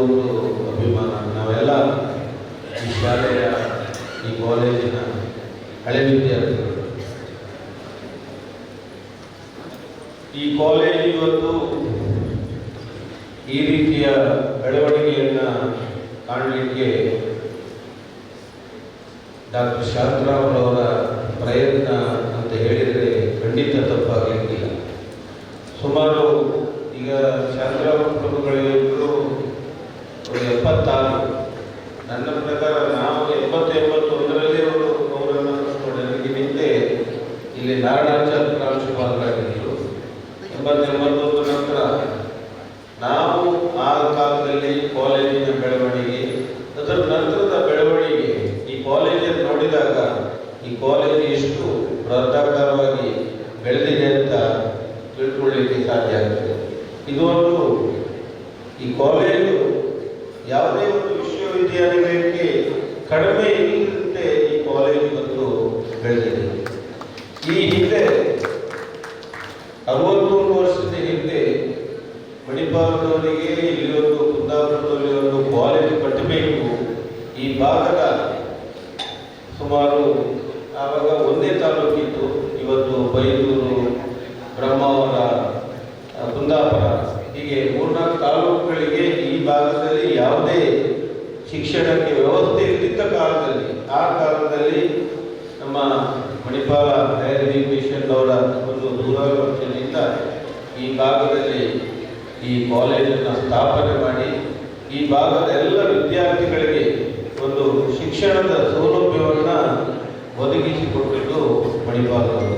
ಒಂದು ಅಭಿಮಾನ. ನಾವೆಲ್ಲ ಈ ಶಾಲೆಯ ಈ ಕಾಲೇಜಿನ ಹಳೆ ವಿದ್ಯಾರ್ಥಿಗಳು. ಈ ಕಾಲೇಜ್ ಇವತ್ತು ಈ ರೀತಿಯ ಬೆಳವಣಿಗೆಯನ್ನು ಕಾಣಲಿಕ್ಕೆ ಡಾಕ್ಟರ್ ಶಾಂತರಾಮ್ರವರ ಪ್ರಯತ್ನ ಅಂತ ಹೇಳಿದರೆ ಖಂಡಿತ ತಪ್ಪಾಗಲಿಕ್ಕಿಲ್ಲ. ಸುಮಾರು ಈಗ ಶಾಂತರಾಮ್ ಪ್ರಭುಗಳಿಗೂ 76. ನನ್ನ ಪ್ರಕಾರ ನಾವು 80-81ರಲ್ಲಿ ಅವರನ್ನು ನನಗೆ ನಿಂತೆ ಇಲ್ಲಿ ನಾರಾಯಣಾಚಾರ್ಯ ಪ್ರಾಂಶುಪಾಲರಾಗಿದ್ದರು. 80-81 ನಂತರ ನಾವು ಆ ಕಾಲದಲ್ಲಿ ಕಾಲೇಜಿನ ಬೆಳವಣಿಗೆ, ಅದರ ನಂತರದ ಬೆಳವಣಿಗೆ, ಈ ಕಾಲೇಜನ್ನು ನೋಡಿದಾಗ ಈ ಕಾಲೇಜು ಎಷ್ಟು ಬೃಹದಾಕಾರವಾಗಿ ಬೆಳೆದಿದೆ ಅಂತ ತಿಳ್ಕೊಳ್ಳಿಕ್ಕೆ ಸಾಧ್ಯ ಆಗ್ತದೆ. ಇದು ಒಂದು ಈ ಕಾಲೇಜು ಯಾವುದೇ ಒಂದು ವಿಶ್ವವಿದ್ಯಾನಿಲಯಕ್ಕೆ ಕಡಿಮೆ ಇಲ್ಲದಂತೆ ಈ ಕಾಲೇಜು ಇವತ್ತು ಬೆಳೆದಿದೆ. ಈ ಹಿಂದೆ 63 ವರ್ಷದ ಹಿಂದೆ ಮಣಿಪಾಲದವರಿಗೆ ಇಲ್ಲಿ ಒಂದು ಕುಂದಾಪುರದಲ್ಲಿ ಒಂದು ಕಾಲೇಜು ಕಟ್ಟಬೇಕು. ಈ ಭಾಗದ ಸುಮಾರು ಆವಾಗ ಒಂದೇ ತಾಲೂಕಿತ್ತು. ಇವತ್ತು ಬೈದೂರು, ಬ್ರಹ್ಮಾವರ, ಕುಂದಾಪುರ ಹೀಗೆ 3-4 ತಾಲೂಕುಗಳಿಗೆ ಈ ಭಾಗದಲ್ಲಿ ಯಾವುದೇ ಶಿಕ್ಷಣಕ್ಕೆ ವ್ಯವಸ್ಥೆ ಇದ್ದಿದ್ದ ಕಾಲದಲ್ಲಿ, ಆ ಕಾಲದಲ್ಲಿ ನಮ್ಮ ಮಣಿಪಾಲ ಹೈಯರ್ ಎಜುಕೇಷನ್ ಅವರ ಒಂದು ದೂರಾಲೋಚನೆಯಿಂದ ಈ ಭಾಗದಲ್ಲಿ ಈ ಕಾಲೇಜನ್ನು ಸ್ಥಾಪನೆ ಮಾಡಿ ಈ ಭಾಗದ ಎಲ್ಲ ವಿದ್ಯಾರ್ಥಿಗಳಿಗೆ ಒಂದು ಶಿಕ್ಷಣದ ಸೌಲಭ್ಯವನ್ನು ಒದಗಿಸಿಕೊಟ್ಟಿದ್ದು ಮಣಿಪಾಲದವರು.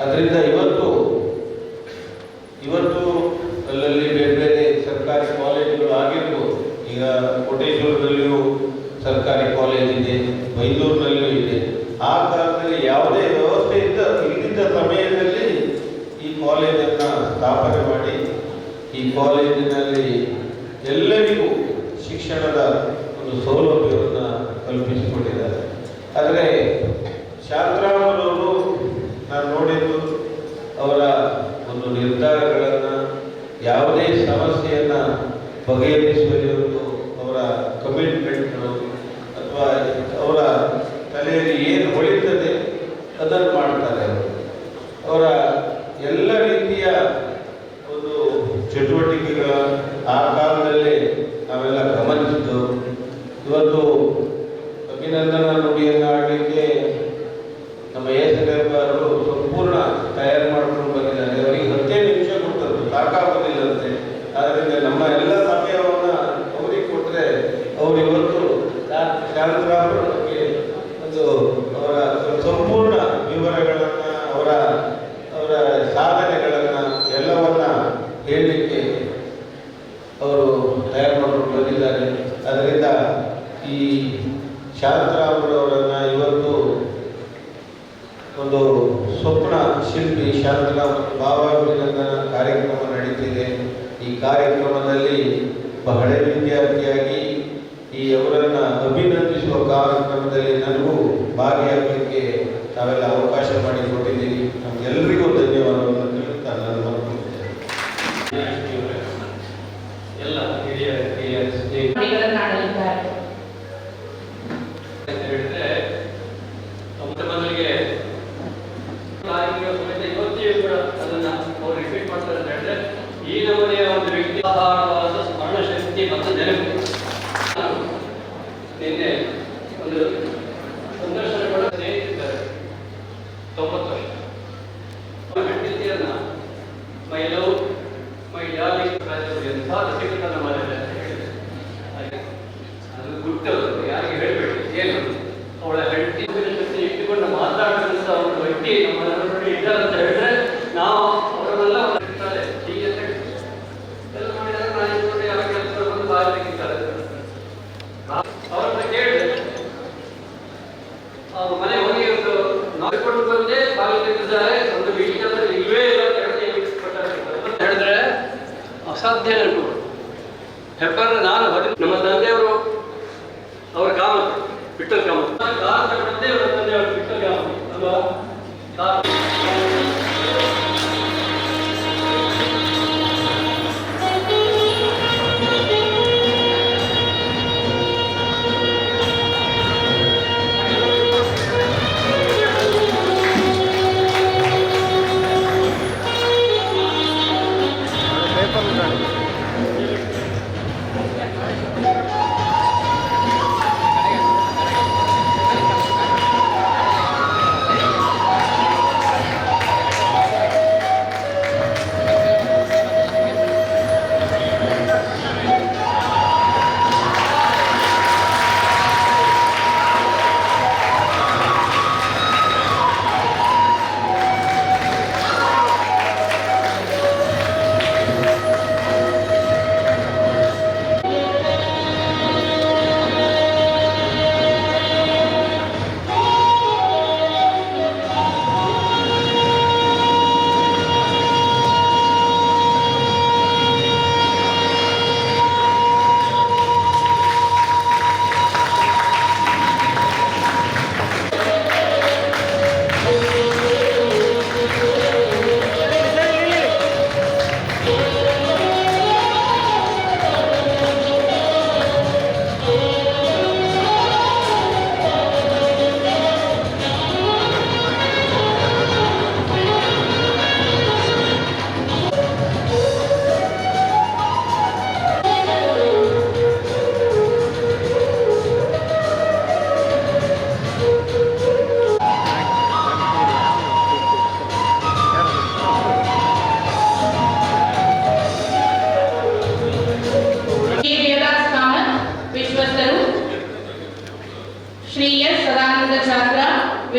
ಅದರಿಂದ ಇವತ್ತು ಅಲ್ಲಲ್ಲಿ ಬೇರೆ ಬೇರೆ ಸರ್ಕಾರಿ ಕಾಲೇಜುಗಳು ಆಗಿರ್ಬೋದು. ಈಗ ಕೋಟೇಶ್ವರದಲ್ಲಿಯೂ ಸರ್ಕಾರಿ ಕಾಲೇಜ್ ಇದೆ, ಬೈದೂರಿನಲ್ಲಿಯೂ ಇದೆ. ಆ ಕಾಲದಲ್ಲಿ ಯಾವುದೇ ವ್ಯವಸ್ಥೆ ಇದ್ದಿದ್ದ ಸಮಯದಲ್ಲಿ ಈ ಕಾಲೇಜನ್ನು ಸ್ಥಾಪನೆ ಮಾಡಿ ಈ ಕಾಲೇಜಿನಲ್ಲಿ ಎಲ್ಲರಿಗೂ ಶಿಕ್ಷಣದ ಒಂದು ಸೌಲಭ್ಯವನ್ನು ಕಲ್ಪಿಸಿಕೊಟ್ಟಿದ್ದಾರೆ. ಆದರೆ ಶಾಂತರಾಮರವರು ನಾನು ನೋಡಿದ್ದು ಅವರ ಒಂದು ನಿರ್ಧಾರಗಳನ್ನು, ಯಾವುದೇ ಸಮಸ್ಯೆಯನ್ನು ಬಗೆಹರಿಸುವಲ್ಲಿ ಒಂದು ಅವರ ಕಮಿಟ್ಮೆಂಟು ಅಥವಾ ಅವರ ತಲೆಯಲ್ಲಿ ಏನು ಹೊಳಿತದೆ ಅದನ್ನು ಮಾಡ್ತಾರೆ. ಅವರ ಎಲ್ಲ ರೀತಿಯ ಒಂದು ಚಟುವಟಿಕೆಗಳ ಆ ಕಾಲದಲ್ಲಿ ನಾವೆಲ್ಲ ಗಮನಿಸಿದ್ದು. ಇವತ್ತು ಅಭಿನಂದನಾ ನುಡಿಯನ್ನು ಆಡಲಿಕ್ಕೆ ನಮ್ಮ ಎಸ್.ಎಲ್.ಅವರು ಸಂಪೂರ್ಣ ತಯಾರು ಮಾಡ್ಕೊಂಡು ಬಂದಿದ್ದಾರೆ. ಅವರಿಗೆ 10 ನಿಮಿಷ ಕೊಟ್ಟದ್ದು ಸಾಕಾಗೋದಿಲ್ಲಂತೆ. ಆದ್ದರಿಂದ ನಮ್ಮ ಎಲ್ಲ ಸಮಯವನ್ನು ಅವರಿಗೆ ಕೊಟ್ಟರೆ ಅವರು ಇವತ್ತು ಶಾಂತರಾಮರ ಬಗ್ಗೆ ಒಂದು ಅವರ ಸಂಪೂರ್ಣ ವಿವರಗಳನ್ನು, ಅವರ ಸಾಧನೆಗಳನ್ನು ಎಲ್ಲವನ್ನ ಹೇಳಲಿಕ್ಕೆ ಅವರು ತಯಾರು ಮಾಡಿಕೊಂಡು ಬಂದಿದ್ದಾರೆ. ಅದರಿಂದ ಈ ಶಾಂತರಾಮರವರನ್ನು ಇವತ್ತು ಒಂದು ಸ್ವಪ್ನ ಶಿಲ್ಪಿ ಶಾಂತರಾಮ ಭಾವಾಭಿನಂದನಾ ಕಾರ್ಯಕ್ರಮ ನಡೀತಿದೆ. ಈ ಕಾರ್ಯಕ್ರಮದಲ್ಲಿ ಬಹಳ ವಿದ್ಯಾರ್ಥಿಯಾಗಿ ಈ ಅವರನ್ನು ಅಭಿನಂದಿಸುವ ಕಾರ್ಯಕ್ರಮದಲ್ಲಿ ನನಗೂ ಭಾಗಿಯಾಗಲಿಕ್ಕೆ ತಾವೆಲ್ಲ ಅವಕಾಶ ಮಾಡಿಕೊಟ್ಟಿದ್ದೀರಿ. ನಮಗೆಲ್ಲರಿಗೂ ಧನ್ಯವಾದವನ್ನು ತಿಳಿಸ್ತಾ ನಾನು ಮಾಡ್ಕೊಳ್ತೇನೆ. ಎಲ್ಲ ಹಿರಿಯ ಮೊದಲಿಗೆ ಇವತ್ತಿಯೂ ಕೂಡ ಅದನ್ನು ಅವರು ರಿಪೀಟ್ ಮಾಡ್ತಾರೆ ಅಂತ ಹೇಳಿದ್ರೆ, ಈ ನಮೂನೆಯ ಒಂದು ವ್ಯಕ್ತಿ ಅಪಾರವಾದ ಸ್ಮರಣ ಶಕ್ತಿ ಮತ್ತು ನೆನಪು. ನಿನ್ನೆ ಒಂದು ಸಂದರ್ಶನ ಕೂಡ ಸ್ನೇಹಿತಿದ್ದಾರೆ 90 ವರ್ಷ ಹೆಂಡತಿಯನ್ನ ಮೈ ಲವ್ ಮೈ ಡಾರ್ಲಿಂಗ್ ಎಂಥ ರಸಿಕತನ ಮಾಡಿದೆ ಅಂತ ಹೇಳಿದೆ. ಅದು ಗುರ್ತವರು ಯಾರಿಗೆ ಹೇಳಬೇಡಿ. ಏನು ಅವಳ ಹೆಂಡತಿ ಶಕ್ತಿ ಇಟ್ಟುಕೊಂಡು ಮಾತಾಡೋದಂತ ಒಂದು ವ್ಯಕ್ತಿ ನಮ್ಮ ನೋಡಿ ಇದ್ದಾರೆ ಅಂತ ಹೇಳಿದ್ರೆ ನಾವು ಅವರನ್ನೆಲ್ಲ ಇರ್ತಾರೆ ಎಲ್ಲ ಮಾಡಿದಾಗ ನಾನು ನೋಡಿ ಅವರ ಕೆಲಸ ಬಂದು ಬಾಯಿ ತೆಗಿತಾರೆ. ಅವರನ್ನ ಕೇಳಿದೆ, ಮನೆ ಹೋಗಿ ಒಂದು ನೋಡಿಕೊಂಡು ಬಂದೆ, ಬಾಯಿ ತೆಗೆದಿದ್ದಾರೆ, ಒಂದು ವಿಷಯದಲ್ಲಿ ಇಲ್ಲವೇ ಇಲ್ಲ ಅಂತ ಹೇಳಿದ್ರೆ ಅಸಾಧ್ಯ ನೆನಪು. ಹೆಬ್ಬಾರ ನಾನು ನಮ್ಮ ತಂದೆಯವರು ಅವರ ಕಾಮತ್ ವಿಠಲ್ ಕಾಮತ್ ತಂದೆಯವರ ತಂದೆಯವರು ವಿಠಲ್ ಕಾಮತ್ ಅಲ್ವಾ.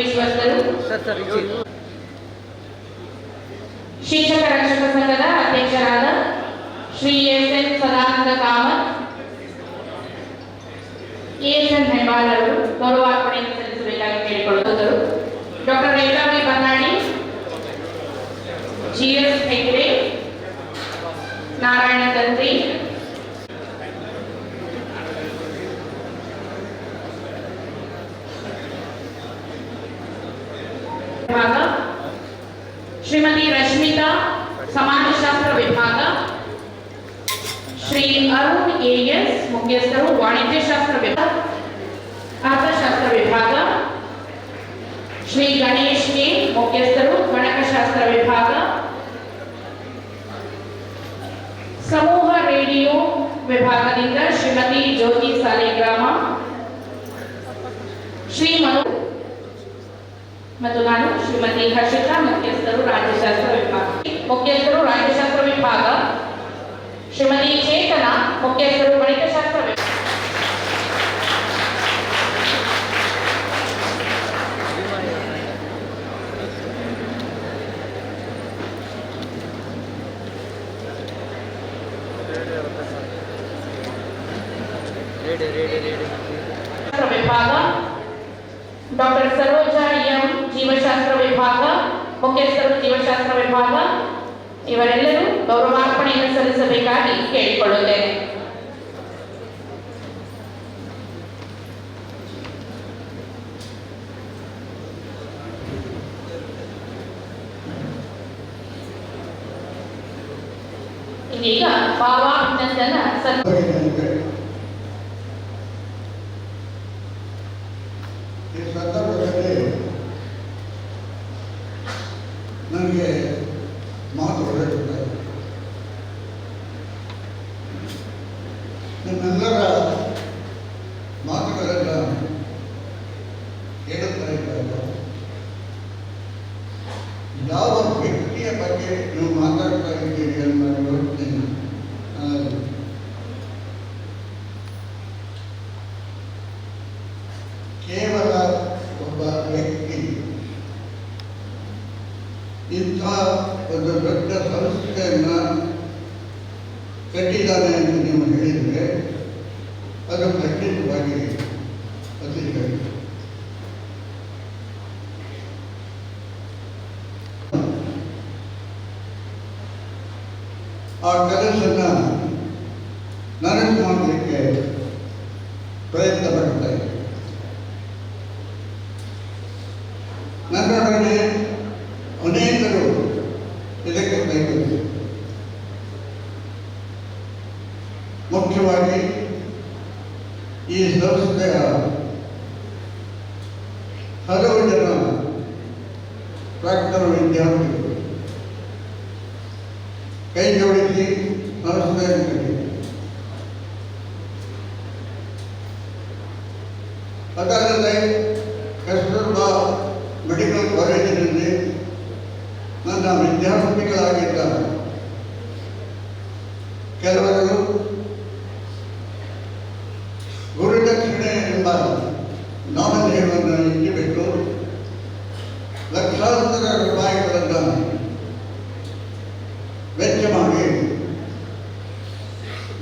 ವಿಶ್ವಸ್ತರು, ಶಿಕ್ಷಕ ರಕ್ಷಕ ಸಂಘದ ಅಧ್ಯಕ್ಷರಾದ ಶ್ರೀ ಎಸ್.ಎನ್. ಸದಾನಂದ ಕಾಮತ್, ಎಸ್.ಎನ್. ಹೆಬ್ಬಾರ್ ಅವರು ಗೌರವಾರ್ಪಣೆಯನ್ನು ಸಲ್ಲಿಸಬೇಕಾಗಿ ಕೇಳಿಕೊಳ್ಳುತ್ತಿದ್ದರು. ಡಾಕ್ಟರ್ ರೇಖಾ ಬಿ. ಬನ್ನಾಡಿ, ಜಿ.ಎಸ್. ಹೆಗ್ಡೆ, ನಾರಾಯಣ ತಂತ್ರಿ, ವಿಭಾಗ ಶ್ರೀಮತಿ ರಶ್ಮಿತಾ, ಸಮಾಜಶಾಸ್ತ್ರ ವಿಭಾಗ ಶ್ರೀ ಅರುಣ್ ಎಎಸ್, ಮುಖ್ಯಸ್ಥರು ವಾಣಿಜ್ಯಶಾಸ್ತ್ರ ವಿಭಾಗ, ಅರ್ಥಶಾಸ್ತ್ರ ವಿಭಾಗ ಶ್ರೀ ಗಣೇಶ್ ಕೆ, ಮುಖ್ಯಸ್ಥರು ಗಣಕಶಾಸ್ತ್ರ ವಿಭಾಗ, ಸಮೂಹ ರೇಡಿಯೋ ವಿಭಾಗದಿಂದ ಶ್ರೀಮತಿ ಜ್ಯೋತಿ ಸಾಲಿಗ್ರಾಮ, ಶ್ರೀ ಮನು ಮತ್ತು ನಾನು ಶ್ರೀಮತಿ ಹರ್ಷಿತಾ, ಮುಖ್ಯಸ್ಥರು ರಾಜ್ಯಶಾಸ್ತ್ರ ವಿಭಾಗ. ಮುಖ್ಯಸ್ಥರು ರಾಜ್ಯಶಾಸ್ತ್ರ ವಿಭಾಗ ಶ್ರೀಮತಿ ಚೇತನ, ಮುಖ್ಯಸ್ಥರು ಗಣಿತಶಾಸ್ತ್ರ ವಿಭಾಗ. ವಿಭಾಗ ಡಾಕ್ಟರ್ ಸರೋಜಾ ಎಂ, ಜೀವಶಾಸ್ತ್ರ ವಿಭಾಗ, ಮುಖ್ಯಸ್ಥರು ಜೀವಶಾಸ್ತ್ರ ವಿಭಾಗ. ಇವರೆಲ್ಲರೂ ಗೌರವಾರ್ಪಣೆಯನ್ನು ಸಲ್ಲಿಸಬೇಕಾಗಿ ಕೇಳಿಕೊಳ್ಳುತ್ತೇನೆ. ಇದೀಗ ಭಾವಾಭಿನಂದನ ಈ ಸಂದರ್ಭದಲ್ಲಿ ನನಗೆ ಮಾತು ಹೊರಡುತ್ತದೆ. ನಿಮ್ಮೆಲ್ಲರ ಮಾತುಗಳೆಲ್ಲ ಕೇಳುತ್ತಾ ಇದ್ದಾಗ ಯಾವ ವ್ಯಕ್ತಿಯ ಬಗ್ಗೆ ನೀವು ಮಾತಾಡ್ತಾ ಇದ್ದೀರಿ ಅನ್ನೋ ಯೋಚನೆ ಕೇವಲ ಒಬ್ಬ ವ್ಯಕ್ತಿ ಇಂಥ ಒಂದು ದೊಡ್ಡ ಸಂಸ್ಥೆಯನ್ನು ಕಟ್ಟಿದ್ದಾನೆ ಎಂದು ನೀವು ಹೇಳಿದರೆ ಅದು ಖಂಡಿತವಾಗಿ ಅತಿ ಕಡಿಮೆ. ಆ ಕೆಲಸವನ್ನು ನನಸು ಮಾಡಲಿಕ್ಕೆ ಪ್ರಯತ್ನ ಪಡ್ತಾ ಇದ್ದೆ. ನನ್ನೊಡನೆ ಅನೇಕರು ಇದಕ್ಕೆ ಕೈಗೊಂಡಿದ್ದಾರೆ. ಮುಖ್ಯವಾಗಿ ಈ ಸಂಸ್ಥೆಯ ಹಲವು ಜನ ಪ್ರಾಕ್ತನ ವಿದ್ಯಾರ್ಥಿಗಳು ಕೈ ಜೋಡಿಸಿ ಸಂಸ್ಥೆಯನ್ನು ಕಟ್ಟಿದ್ದಾರೆ. ಅದಲ್ಲದೆ ಕಸ್ತೂರ್ಬಾ ಮೆಡಿಕಲ್ ಕಾಲೇಜಿನಲ್ಲಿ ನನ್ನ ವಿದ್ಯಾರ್ಥಿಗಳಾಗಿದ್ದ ಕೆಲವರು ಗುರುದಕ್ಷಿಣೆ ಎಂಬ ನಾಮಧೇಯವನ್ನು ಇಟ್ಟುಬಿಟ್ಟು ಲಕ್ಷಾಂತರ ರೂಪಾಯಿಗಳನ್ನು ವೆಚ್ಚ ಮಾಡಿ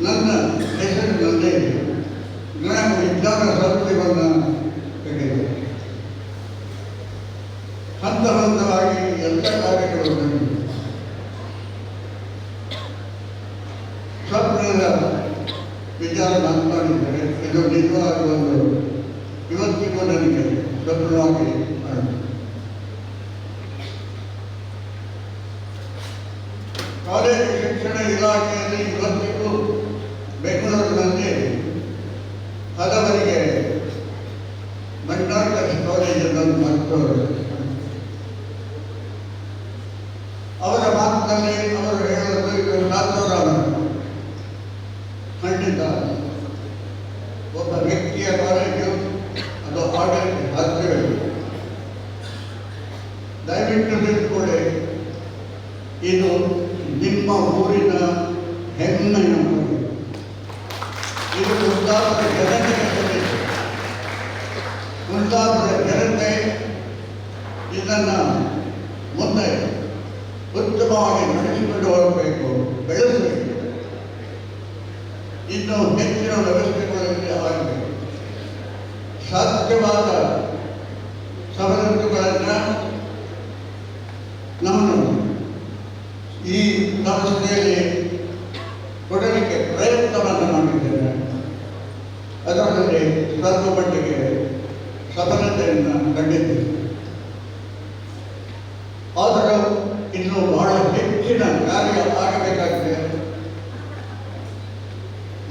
ನನ್ನ ಹೆಸರಿನಲ್ಲಿ ಗಣಕ ವಿಜ್ಞಾನ ಸಂಸ್ಥೆಯನ್ನು ಕಟ್ಟಿದರು. ಹಂತ ಹಂತವಾಗಿ ಎಲ್ಲ ಕಾರ್ಯಗಳು ಸ್ವಪ್ನದ ವಿಚಾರ ಮಾತನಾಡಿದ್ದಾರೆ. ಇದು ನಿಜವಾದ ಒಂದು ಇವತ್ತಿಗೂ ನನಗೆ ಸ್ವಪ್ನವಾಗಿ ಕಾಲೇಜು ಶಿಕ್ಷಣ ಇಲಾಖೆಯಲ್ಲಿ ಇವತ್ತಿಗೂ ಬೆಂಗಳೂರಿನಲ್ಲಿ ಹಲವರಿಗೆ ಮಂಡಾಟ ಕಾಲೇಜನ್ನು ಮತ್ತು ಅವರ ಮಾತಿನಲ್ಲಿ ಅವರು ಹೇಳಲು ಇದು ಶಾಸ್ತ್ರಗಳ ಖಂಡಿತ ಒಬ್ಬ ವ್ಯಕ್ತಿಯ ಕಾಲೇಜು, ಅದು ಆಡಳಿತ ಸಾಧ್ಯವಿಲ್ಲ. ದಯವಿಟ್ಟು ತಿಳ್ಕೊಳ್ಳಿ, ಇದು ನಿಮ್ಮ ಊರಿನ ಹೆಮ್ಮೆಯ ಊರು. ಇದು ಕುಂದಾಪುರ ಜನತೆಗೆ ಸಲ್ಲಿಸಿದೆ. ಕುಂದಾಪುರ ಜನತೆ ಇದನ್ನು ಮುಂದೆ ಉತ್ತಮವಾಗಿ ನಡೆಸಿಕೊಂಡು ಹೋಗಬೇಕು, ಬೆಳೆಸಬೇಕು. ಇನ್ನು ಹೆಚ್ಚಿನ ವ್ಯವಸ್ಥೆಗಳಲ್ಲಿ ಆಗಬೇಕು. ಸಾಧ್ಯವಾದ ಸವಲತ್ತುಗಳನ್ನು ನಾನು ಈ ಸಂಸ್ಥೆಯಲ್ಲಿ ಕೊಡಲಿಕ್ಕೆ ಪ್ರಯತ್ನವನ್ನು ಮಾಡಿದ್ದೇನೆ. ಅದರಲ್ಲಿ ಸ್ವಲ್ಪ ಮಟ್ಟಿಗೆ ಸಫಲತೆಯನ್ನು ಕಂಡಿದ್ದೇನೆ. ಆದರೂ ಇನ್ನೂ ಬಹಳ ಹೆಚ್ಚಿನ ಕಾರ್ಯ ಆಗಬೇಕಾಗಿದೆ.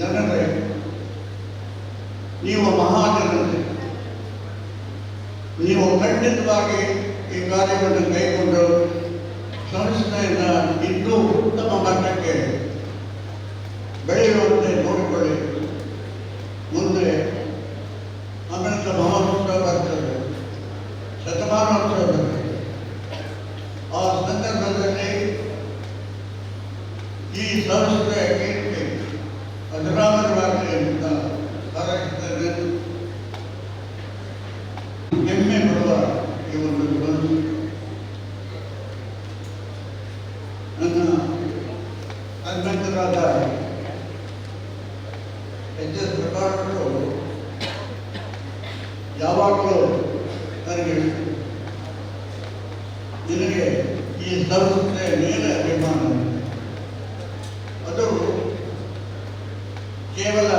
ಜನರೇ, ನೀವು ಮಹಾಜನತೆ, ನೀವು ಖಂಡಿತವಾಗಿ ಈ ಕಾರ್ಯವನ್ನು ಕೈಗೊಂಡು ಸಂಸ್ಥೆಯನ್ನು ಇನ್ನೂ ಉತ್ತಮ ಮಟ್ಟಕ್ಕೆ ಬೆಳೆಯುವಂತೆ ನೋಡಿಕೊಳ್ಳಿ. ಮುಂದೆ ಅಮೃತ ಮಹೋತ್ಸವ ಬರ್ತದೆ, ಶತಮಾನೋತ್ಸವ ಬರ್ತದೆ. ಆ ಸಂದರ್ಭದಲ್ಲಿ ಈ ಸಂಸ್ಥೆಯ ಕೀರ್ತಿ ಅಜರಾಮರವಾಗಲಿ ಅಂತ ಹಾರೈಸುತ್ತೇನೆ. ಹೆಮ್ಮೆ ಪಡುವ ಈ ಒಂದು ಸಂಸ್ಥೆ ನನ್ನ ಅಧ್ಯಕ್ಷರಾದ ಎಚ್.ಎಸ್. ಪ್ರಕಾಶರು ಯಾವಾಗಲೂ ನನಗೆ ನಿನಗೆ ಈ ಸಂಸ್ಥೆ ಮೇಲೆ ಅಭಿಮಾನ. ಅದು ಕೇವಲ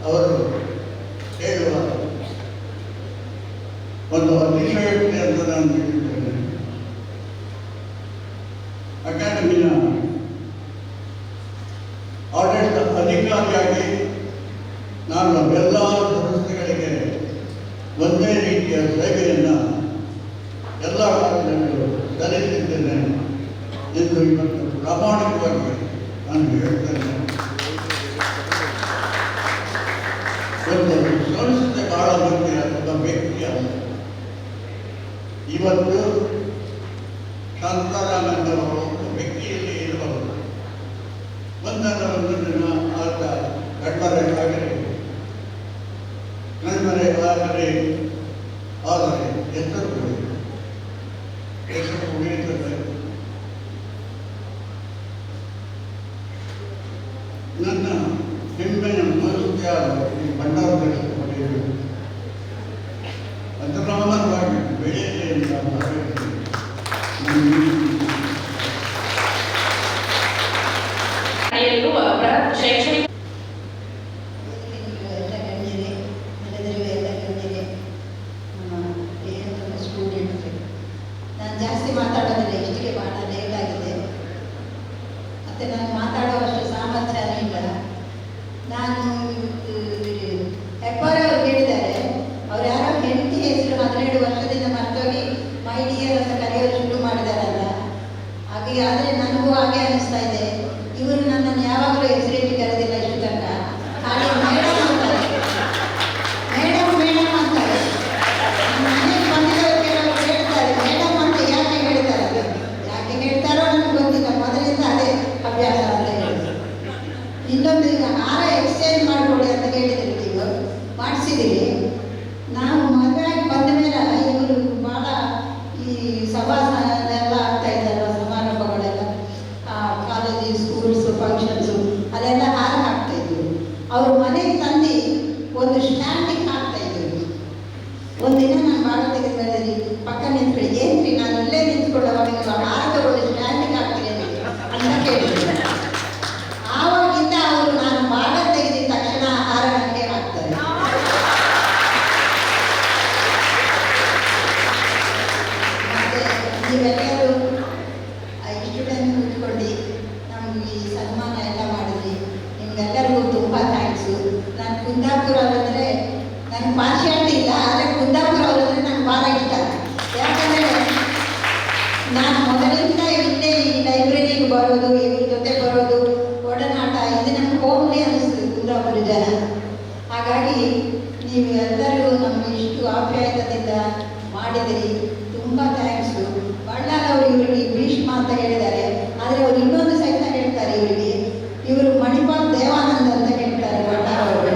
ಅವರು ಹೇಳುವ ಒಂದು ಅತಿಶಯೋಕ್ತಿ ಅಂತ ನಾನು ತಿಳಿದಿದ್ದೇನೆ. ಅಕಾಡೆಮಿಯ ಆಡಳಿತ ಅಧಿಕಾರಿಯಾಗಿ ನಾನು ಎಲ್ಲ ಸಂಸ್ಥೆಗಳಿಗೆ ಒಂದೇ ರೀತಿಯ ಸೇವೆಯನ್ನು ಎಲ್ಲ ಕಾರ್ಯಗಳು ಸಲ್ಲಿಸಿದ್ದೇನೆ ಎಂದು ಇವತ್ತು ಪ್ರಾಮಾಣಿಕವಾಗಿ ನಾನು ಹೇಳ್ತೇನೆ. ಒಂದು ಸಂಸ್ಥೆ ಬಹಳ ಮುಖ್ಯ, ಒಬ್ಬ ವ್ಯಕ್ತಿ ಅಲ್ಲ. ಇವತ್ತು ಶಾಂತಾರಾಮಂದವರು ವ್ಯಕ್ತಿಯಲ್ಲಿ ಇರಬಹುದು. ಒಂದಲ್ಲ ಒಂದು ದಿನ ಆತ ಕಣ್ಮರೆಯಾಗಲಿ, ಆದರೆ ಹೆಸರು ಉಳಿಯುತ್ತದೆ. ನನ್ನ ಹೆಮ್ಮೆಯ ಮನಸ್ಸಿಗೆ ಈ ಭಂಡಾರದಲ್ಲಿ ಪಡೆಯಲು ಅಜರಾಮರವಾಗಿ ಬೆಳೆಯಲಿ ಅಂತ ಭಾವಿಸುತ್ತೇನೆ. ಶೈಕ್ಷಣಿಕ ನಾನು ಜಾಸ್ತಿ ಮಾತಾಡೋದಿಲ್ಲ, ಇಷ್ಟಿಗೆ ಬಹಳ ಲೇಟ್ ಆಗಿದೆ. ಮತ್ತು ನಾನು ಮಾತಾಡುವಷ್ಟು ಸಾಮರ್ಥ್ಯನೂ ಇಲ್ಲ. ನಾನು ಹೆಬ್ಬಾರ್ ಅವರು ಹೇಳಿದ್ದಾರೆ, ಅವ್ರು ಯಾರೋ ಹೆಂಡತಿ ಹೆಸರು 17 ವರ್ಷದಿಂದ ಮರ್ತೋಗಿ ಮೈ ಡಿಯರ್ ಅಂತ ಕರೆಯೋರು ಶುರು ಮಾಡಿದಾರಲ್ಲ, ಹಾಗೆ. ಆದರೆ ನನಗೂ ಹಾಗೆ ಅನಿಸ್ತಾ ಇದೆ. ಇವರು ನನ್ನನ್ನು ಯಾವಾಗಲೂ ಹೆಸರಿಟ್ಟು ಕರೆದಿಲ್ಲ ಇಷ್ಟು ತನಕ. ಹಾಗೆ ಮೇಡಮ್ ಅಂತಾರೆ, ಮೇಡಮ್ ಮೇಡಮ್ ಅಂತಾರೆ. ಮನೆಗೆ ಬಂದಿದ್ದವರು ಕೆಲವರು ಹೇಳ್ತಾರೆ ಮೇಡಮ್ ಅಂತ ಯಾಕೆ ಹೇಳ್ತಾರೆ, ಯಾಕೆ ಹೇಳ್ತಾರೋ ನನಗೆ ಗೊತ್ತಿಲ್ಲ. ಮೊದಲಿಂದ ಅದೇ ಅಭ್ಯಾಸ ಅಂತ ಹೇಳಿದ್ರು. ಇನ್ನೊಂದು, ಈಗ ಹಾರ ಎಕ್ಸ್ಚೇಂಜ್ ಮಾಡಿಕೊಡಿ ಅಂತ ಹೇಳಿದ್ರು, ನೀವು ಮಾಡಿಸಿದ್ದೀರಿ. ನಾವು ಮದುವೆಯಾಗಿ ಬಂದ ಮೇಲೆ ಇವರು ಭಾಳ ಈ ಸಭಾಸನೆಲ್ಲ ಆಗ್ತಾ ಇದ್ದಾರಲ್ಲ, ಸಮಾರಂಭಗಳೆಲ್ಲ, ಕಾಲೇಜು, ಸ್ಕೂಲ್ಸು, ಫಂಕ್ಷನ್ಸು, ಅಲ್ಲೆಲ್ಲ ಹಾರ ಹಾಕ್ತಾ ಇದ್ರು. ಅವರು ಮನೆಗೆ ತಂದು ಒಂದು ಸ್ಟ್ಯಾಂಡಿಗೆ ಹಾಕ್ತಾ ಇದ್ರು. ಒಂದಿನ ನಾನು ಭಾಗ ತೆಗೆದ ಮೇಲೆ ಪಕ್ಕ ನಿಂತ್ಕೊಳ್ಳಿ, ಏನ್ರಿ ನಾನು ಇಲ್ಲೇ ನಿಂತ್ಕೊಳ್ಳೋವಾಗ ಹಾರ ತಗೊಳ್ಳಿ ಸ್ಟ್ಯಾಂಡಿಗೆ ಹಾಕ್ತೀನಿ ಅಂತ ಕೇಳಿದ್ರು. ಆವಾಗಿಂದ ಅವರು ನಾನು ಭಾಗ ತೆಗೆದ ತಕ್ಷಣ ಹಾರ ನನಗೆ ಹಾಕ್ತಾರೆ. ಮತ್ತು ನೀವೆಲ್ಲರೂ ಇಷ್ಟು ಟೈಮ್ ಕೂತ್ಕೊಂಡು ನಮಗೆ ಈ ಸನ್ಮಾನ ಎಲ್ಲ ಮಾಡಿದ್ರಿ. ನಿಮ್ಗೆಲ್ಲರಿಗೂ ತುಂಬ ಥ್ಯಾಂಕ್ಸು. ನಾನು ಕುಂದಾಪುರ ಅವರಂದರೆ ನನಗೆ ಪಾರ್ಶಿಯಾಲಿಟಿ ಇಲ್ಲ, ಆದರೆ ಕುಂದಾಪುರ ಅವರಂದರೆ ನನಗೆ ಭಾಳ ಇಷ್ಟ. ಯಾಕಂದರೆ ನಾನು ಮೊದಲಿಂದ ಇಲ್ಲೇ ಈ ಲೈಬ್ರರಿಗೆ ಬರೋದು, ಇವ್ರ ಜೊತೆ ಬರೋದು, ಒಡನಾಟ, ಇದು ನಮ್ಗೆ ಹೋಗ್ಲಿ ಅನ್ನಿಸ್ತದೆ ಕುಂದಾಪುರ ಜನ. ಹಾಗಾಗಿ ನೀವು ಎಲ್ಲರೂ ನಮಗೆ ಇಷ್ಟು ಆಪ್ಯಾಯತದಿಂದ ಮಾಡಿದಿರಿ, ತುಂಬ ಥ್ಯಾಂಕ್ಸು. ಬಳ್ಳಾಲ್ ಅವರು ಇವರಿಗೆ ಭೀಷ್ಮ ಅಂತ ಹೇಳಿದ್ದಾರೆ, ಆದರೆ ಅವರು ಇನ್ನೊಂದು ಸಹಿತ ಹೇಳ್ತಾರೆ ಇವರಿಗೆ, ಇವರು ಮಣಿಪಾಲ್ ದೇವಾನಂದ ಅಂತ ಹೇಳ್ತಾರೆ ಬಳ್ಳಾಲ್ ಅವರು.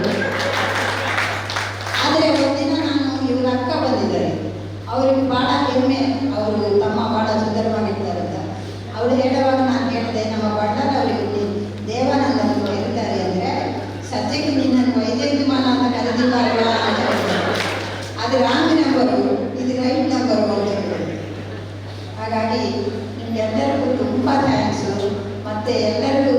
ಆದರೆ ಒಂದಿನ ನಾನು ಇವ್ರ ಅಕ್ಕ ಬಂದಿದ್ದಾರೆ, ಅವ್ರಿಗೆ ಭಾಳ ಹೆಮ್ಮೆ, ಅವರು ತಮ್ಮ ಭಾಳ ಸುಂದರವಾಗಿರ್ತಾರೆ ಅಂತ. ಅವರು ಹೇಳುವಾಗ ನಾನು ಹೇಳಿದೆ, ನಮ್ಮ ಬಳ್ಳಾರವರಿಗೆ ದೇವಾನಂದ ಅವರು ಇರ್ತಾರೆ ಅಂದರೆ ಸದ್ಯಕ್ಕೆ ನಿನ್ನನ್ನು ವೈಜಯಂತಿಮಾಲ ಅಂತ ಕರೆದಿದ್ದಾರಲ್ಲ ಅಂತ ಹೇಳಿದೆ. ಅದು ರಾಂಗ್ ನಂಬರು, ಇದು ರೈಟ್ ನಂಬರು ಅಂತ ಹೇಳಿದೆ. ಹಾಗಾಗಿ ನಿಮಗೆಲ್ಲರಿಗೂ ತುಂಬ ಥ್ಯಾಂಕ್ಸು. ಮತ್ತು ಎಲ್ಲರಿಗೂ